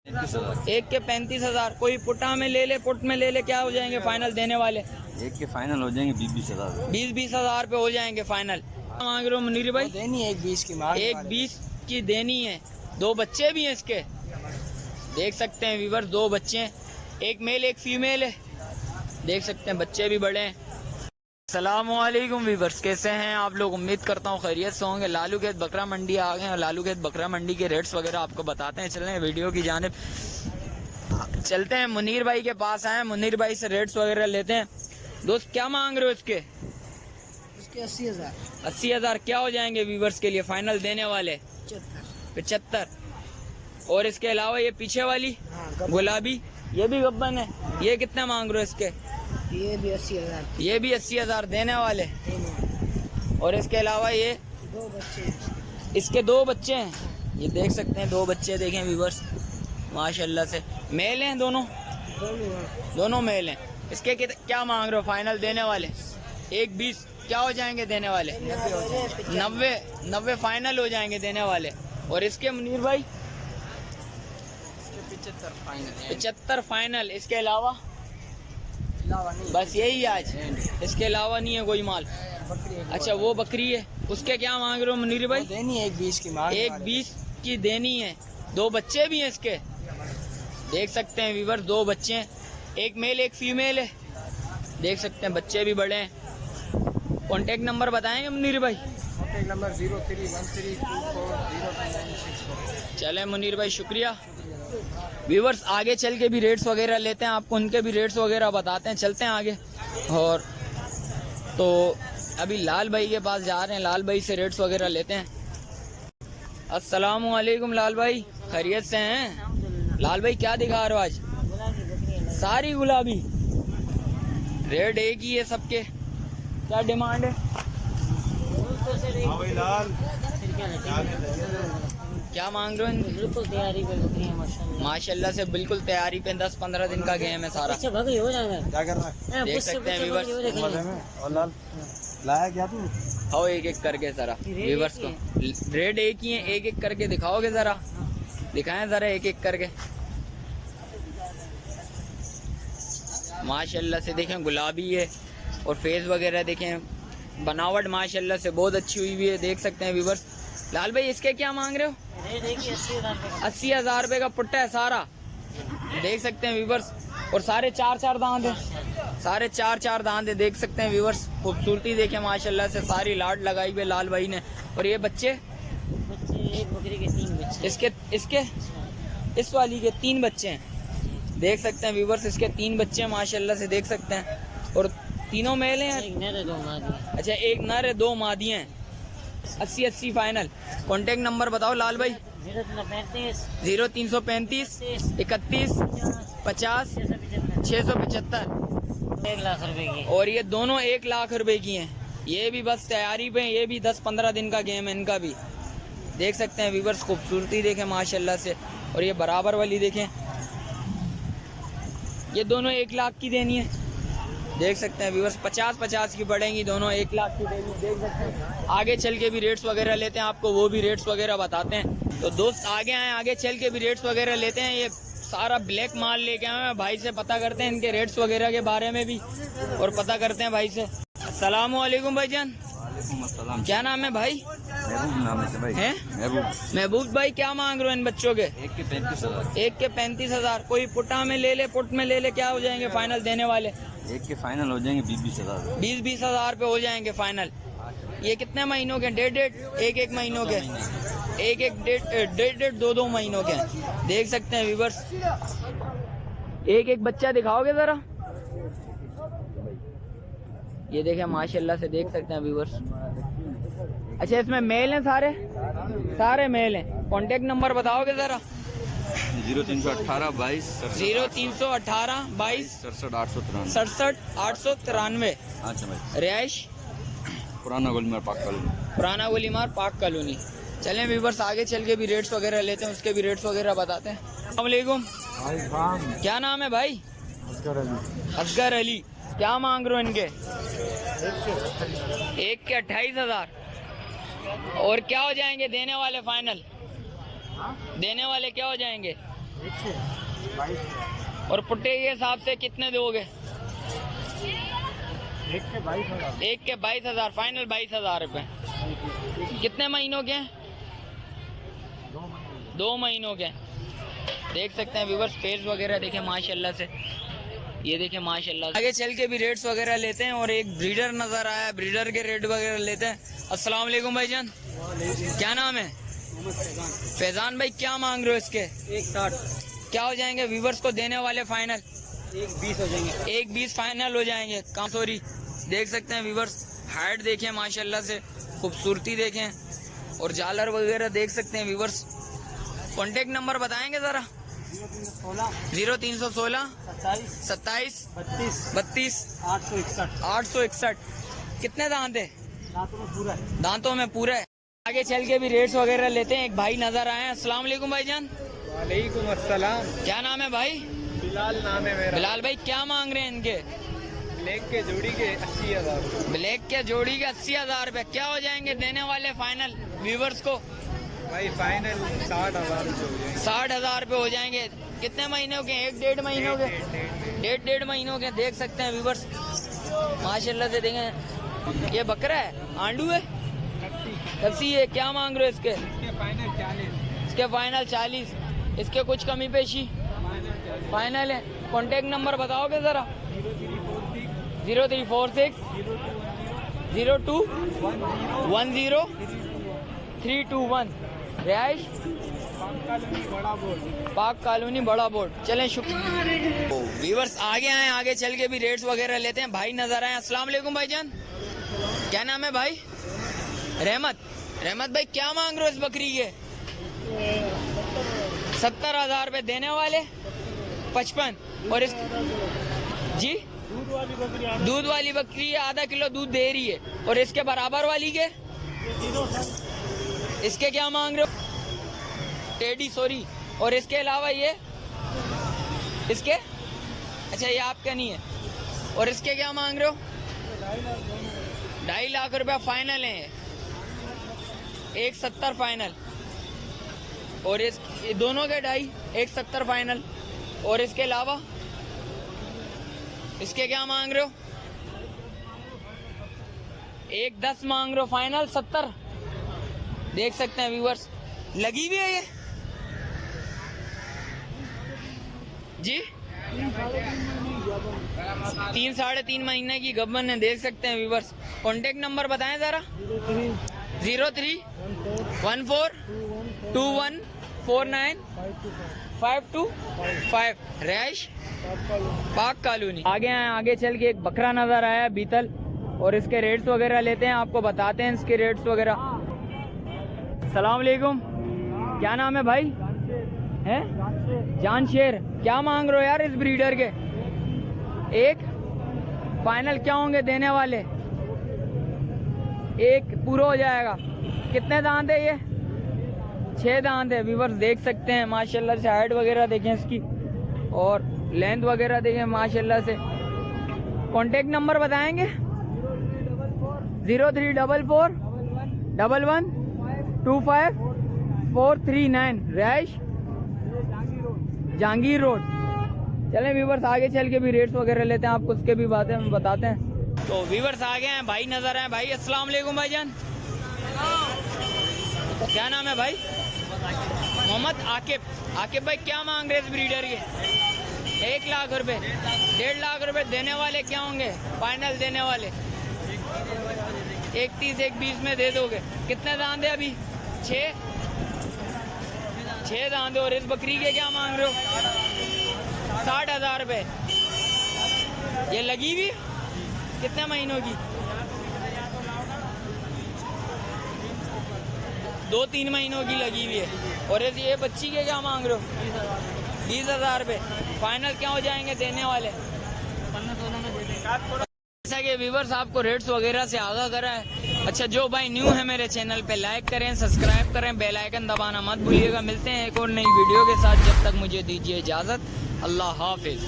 एक के 35,000। कोई पुटा में ले ले, पुट में ले ले, क्या हो जाएंगे फाइनल देने वाले? एक के फाइनल हो जाएंगे 20-20 हज़ार। 20-20 हज़ार पे हो जाएंगे फाइनल। मांग रहे हो मुनीर भाई? देनी है 1-20 की मांग। 1-20 की देनी है। दो बच्चे भी हैं इसके, देख सकते हैं व्यूअर, दो बच्चे हैं, एक मेल एक फीमेल है, देख सकते हैं बच्चे भी बड़े हैं। अस्सलामुअलैकुम व्यूअर्स, कैसे हैं आप लोग? उम्मीद करता हूँ खैरियत से होंगे। लालू खेत बकरा मंडी आ गए हैं और लालू खेत बकरा मंडी के रेट्स वगैरह आपको बताते हैं। चलें वीडियो की जानिब चलते हैं। मुनीर भाई के पास आए, मुनीर भाई से रेट्स वगैरह लेते हैं। दोस्त क्या मांग रहे हो इसके? 80,000। 80,000 क्या हो जाएंगे व्यूअर्स के लिए फाइनल देने वाले? 75। और इसके अलावा ये पीछे वाली गुलाबी, ये भी गब्बन है, ये कितने मांग रहे हो इसके? ये भी 80,000। ये भी 80,000 देने वाले। और इसके अलावा ये दो बच्चे, इसके दो बच्चे हैं, ये देख सकते हैं दो बच्चे, देखें व्यूअर्स माशाल्लाह से। मेल हैं दोनों? दोनों मेल हैं। इसके क्या मांग रहे हो फाइनल देने वाले? 1-20 क्या हो जाएंगे देने वाले? 90 फाइनल हो जाएंगे देने वाले। और इसके मुनीर भाई 75 फाइनल। इसके अलावा बस यही आज, इसके अलावा नहीं है कोई माल। अच्छा वो बकरी है, उसके क्या मांग रहे हो मुनीर भाई? देनी है 1-20 की मांग। 1-20 की देनी है। दो बच्चे भी हैं इसके, देख सकते हैं व्यूअर, दो बच्चे हैं, एक मेल एक फीमेल है, देख सकते हैं बच्चे भी बड़े हैं। कॉन्टेक्ट नंबर बताएंगे मुनीर भाई? Contact number 0313240964। चले मुनीर भाई, शुक्रिया। व्यूअर्स आगे चल के भी रेट्स वगैरह लेते हैं, आपको उनके भी रेट्स वगैरह बताते हैं। चलते हैं आगे। और तो अभी लाल भाई के पास जा रहे हैं, लाल भाई से रेट्स वगैरह लेते हैं। अस्सलामुअलैकुम लाल भाई, खैरियत से हैं? लाल भाई क्या दिखा रहे हो आज? सारी गुलाबी। रेट एक ही है सबके, क्या डिमांड है? क्या मांग रहे हो? बिल्कुल तैयारी पे बकरी है माशाल्लाह से, बिल्कुल तैयारी पे। 10-15 दिन का गेम है सारा। अच्छा बकरी हो जाएगा। क्या कर रहा है? देख सकते हैं व्यूअर्स। और लाल लाया क्या तू? दिखाओ एक एक करके जरा व्यूअर्स को। रेट एक ही है, एक एक करके दिखाओगे जरा? दिखाएं जरा एक एक करके। माशाल्लाह से देखें गुलाबी है और फेस वगैरह देखें, बनावट माशाल्लाह से बहुत अच्छी हुई हुई है, देख सकते हैं व्यूअर्स। लाल भाई इसके क्या मांग रहे हो? 80,000 रुपये का पुट्टा है सारा, देख सकते हैं व्यूअर्स। और सारे 4-4 दांत है, सारे 4-4 दांत है, देख सकते हैं व्यूअर्स। खूबसूरती देखें माशाल्लाह से, सारी लाट लगाई हुई लाल भाई ने। और ये बच्चे एक बकरी के 3 बच्चे। इसके इस वाली के 3 बच्चे हैं, देख सकते हैं व्यूअर्स। इसके 3 बच्चे माशाल्लाह से, देख सकते हैं। और तीनों मेल हैं? एक नर है, 2 मादी। अच्छा एक नर है, 2 मादियाँ हैं। 80 फाइनल। कॉन्टेक्ट नंबर बताओ लाल भाई? 0335 0335 31 50 675। 1 लाख रुपए की। और ये दोनों 1 लाख रुपए की हैं। ये भी बस तैयारी पे हैं, ये भी 10-15 दिन का गेम है इनका भी, देख सकते हैं व्यूअर्स। खूबसूरती देखें माशाल्लाह से। और ये बराबर वाली देखें, ये दोनों 1 लाख की देनी है, देख सकते हैं व्यूअर्स। 50-50 की पड़ेंगी दोनों, 1 लाख की देनी, देख सकते हैं। आगे चल के भी रेट्स वगैरह लेते हैं, आपको वो भी रेट्स वगैरह बताते हैं। तो दोस्त आगे आए, आगे चल के भी रेट्स वगैरह लेते हैं। ये सारा ब्लैक माल लेके आए हैं, भाई से पता करते हैं इनके रेट्स वगैरह के बारे में भी, और पता करते हैं भाई से। अस्सलामुअलैकुम भाईजान। क्या नाम है भाई? महबूब नाम है भाई। हैं? महबूब भाई क्या मांग रहे हो इन बच्चों के? एक के 35,000। एक के 35,000। कोई पुटा में ले ले, पुट में ले ले, क्या हो जाएंगे फाइनल देने वाले? एक के फाइनल हो जाएंगे 20-20 हज़ार। 20-20 पे हो जाएंगे फाइनल। ये कितने महीनों के? 1.5 एक महीनों के, एक 1.5 2 महीनों के, देख सकते हैं व्यूअर्स। एक एक बच्चा दिखाओगे जरा? ये देखें माशाल्लाह से, देख सकते हैं व्यूअर्स। अच्छा इसमें मेल हैं सारे? सारे मेल हैं। कॉन्टेक्ट नंबर बताओगे जरा? 0318 22 0318 22 67 67 893। अच्छा भाई। रिहाइश पुराना गोलीमार पाक कॉलोनी। पुराना गोलीमार पाक कॉलोनी। चलें व्यूअर्स आगे चल के भी रेट्स वगैरह लेते हैं, उसके भी रेट्स वगैरह बताते हैं। अस्सलाम वालेकुम। क्या नाम है भाई? असगर अली। क्या मांग रहे हो इनके? एक के 28,000। और क्या हो जाएंगे देने वाले फाइनल? देने वाले क्या हो जाएंगे? और पुट्टे के हिसाब से कितने दोगे? एक के 22,000 फाइनल 22,000 रुपए। कितने महीनों के हैं? 2 महीनों के। देख सकते हैं व्यूअर्स, फेस वगैरह देखें माशाल्लाह से, ये देखें माशाल्लाह। आगे चल के भी रेट्स वगैरह लेते हैं और एक ब्रीडर नजर आया, ब्रीडर के रेट वगैरह लेते हैं। अस्सलाम वालेकुम भाईजान, क्या नाम है? फैजान भाई, क्या मांग रहे हो इसके? 1,60। क्या हो जाएंगे व्यूअर्स को देने वाले फाइनल? 1,20 हो जाएंगे। 1,20 फाइनल हो जाएंगे। कम सॉरी, देख सकते हैं व्यूअर्स, हाइट देखें माशाल्लाह से, खूबसूरती देखें और जालर वगैरह देख सकते हैं व्यूअर्स। कॉन्टेक्ट नंबर बताएंगे जरा? 0316 27 32 861। कितने दांत है? दांतों में पूरा है। आगे चल के भी रेट्स वगैरह लेते हैं। एक भाई नजर आए हैं। अस्सलाम वालेकुम भाईजान। वालेकुम अस्सलाम। क्या नाम है भाई? बिलाल नाम है मेरा। बिलाल भाई, क्या मांग रहे हैं इनके? ब्लैक के जोड़ी के 80,000। ब्लैक के जोड़ी के 80,000 रुपए। क्या हो जाएंगे देने वाले फाइनल व्यूवर्स को? भाई फाइनल 60,000 हो जाएंगे। 60,000 रुपए हो जाएंगे। कितने महीनों के? 1-1.5 महीनों के। 1.5 महीनों के। देख सकते हैं व्यूवर्स माशाल्लाह से। देखें, ये बकरा है, आंडू है, कसी है। क्या मांग रहे हो इसके? फाइनल 40। इसके फाइनल 40। इसके कुछ कमी पेशी फाइनल है। कॉन्टेक्ट नंबर बताओगे जरा? 0346 02 10 321। रिहाइश पाक कॉलोनी बड़ा बोर्ड। चलें, शुक्रिया। व्यूअर्स आगे आए, आगे चल के भी रेट्स वगैरह लेते हैं। भाई नजर आए। अस्सलाम वालेकुम भाईजान, क्या नाम है भाई? रहमत। रहमत भाई, क्या मांग रहे हो इस बकरी के? 70,000 रुपए देने वाले 55। और इस जी दूध वाली बकरी है, आधा किलो दूध दे रही है। और इसके बराबर वाली के इसके क्या मांग रहे हो? Teddy, sorry. और इसके अलावा ये इसके, अच्छा ये आपका नहीं है। और इसके क्या मांग रहे हो? 2.5 लाख रुपया फाइनल है। 170 फाइनल। और इस दोनों के 2.5, 170 फाइनल। और इसके अलावा इसके क्या मांग रहे हो? 110 मांग रहे हो फाइनल 70। देख सकते हैं व्यूअर्स, लगी भी है ये जी। 3-3.5 महीने की गब्बन है। देख सकते हैं व्यूअर्स। कॉन्टेक्ट नंबर बताएं जरा? 0314 21 49 525। रैश पाक कॉलोनी। आगे आए, आगे चल के एक बकरा नजर आया बीतल, और इसके रेट्स वगैरह लेते हैं, आपको बताते हैं इसके रेट्स वगैरह। सलाम वालेकुम, क्या नाम है भाई? हैं जान शेर। क्या मांग रहे हो यार इस ब्रीडर के? एक फाइनल क्या होंगे देने वाले? एक पूरा हो जाएगा। कितने दांत है ये? 6 दांत है। व्यूअर्स देख सकते हैं माशाल्लाह से, हाइट वगैरह देखें इसकी और लेंथ वगैरह देखें माशाल्लाह से। कॉन्टेक्ट नंबर बताएंगे? 0344 11 25 439। Rash Jahangir road. चलें व्यूवर्स, आगे चल के भी रेट्स वगैरह लेते हैं, आपको उसके भी बातें हम बताते हैं। तो व्यूवर्स आगे हैं, भाई नजर आए। भाई अस्सलाम वालेकुम भाईजान, क्या नाम है भाई? मोहम्मद आकिब। आकिब भाई, क्या मांग रहे इस ब्रीडर के? 1 लाख रुपए। 1.5 लाख रुपए देने वाले क्या होंगे फाइनल देने वाले? 130 120 में दे दोगे? कितने दांत है अभी? 6 दांत। और इस बकरी के क्या मांग रहे हो? 60,000 रुपए। ये लगी भी कितने महीनों की? 2-3 महीनों की लगी हुई है। और ये बच्ची के क्या मांग रहे हो? 20,000 रुपए। फाइनल क्या हो जाएंगे देने वाले? 15-16 में दे देंगे। जैसा कि व्यूवर्स आपको रेट्स वगैरह से आगाह करा है। अच्छा, जो भाई न्यू है मेरे चैनल पे, लाइक करें, सब्सक्राइब करें, बेल आइकन दबाना मत भूलिएगा। मिलते हैं एक और नई वीडियो के साथ, जब तक मुझे दीजिए इजाज़त। अल्लाह हाफिज़।